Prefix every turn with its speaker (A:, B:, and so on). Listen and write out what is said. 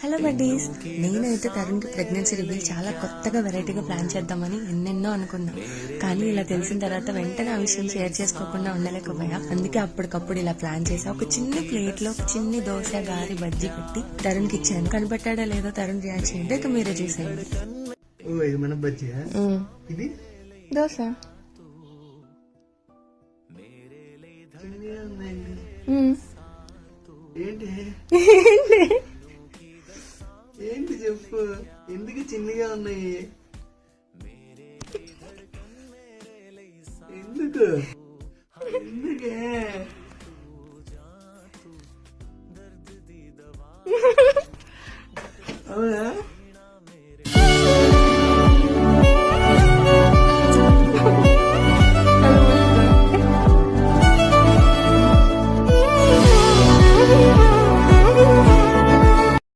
A: Hello buddies, నేనైతే తరుణ్కి pregnancy reveal చాలా కొత్తగా వెరైటీగా ప్లాన్ చేద్దామని ఎన్నెన్నో అనుకున్నా. కానీ ఇలా తెలిసిన తర్వాత వెంటనే ఆ విషయం షేర్ చేసుకోకుండా ఉండలేకపోయా. అందుకే అప్పటికప్పుడు ఇలా ప్లాన్ చేసా. ఒక చిన్న ప్లేట్ లో చిన్ని దోశ, గారి, బజ్జీ పెట్టి తరుణ్కి ఇచ్చాను. కనిపెట్టాడో లేదో తరుణ్ రియాక్షన్ ఏంటో ఇక మీరే చూసేయండి.
B: ఇది
A: దోశ.
B: ఏంటి ఏంటి చెప్పు, ఎందుకు చిన్నగా ఉన్నాయి? ఎందుకు ఎందుకే అవునా?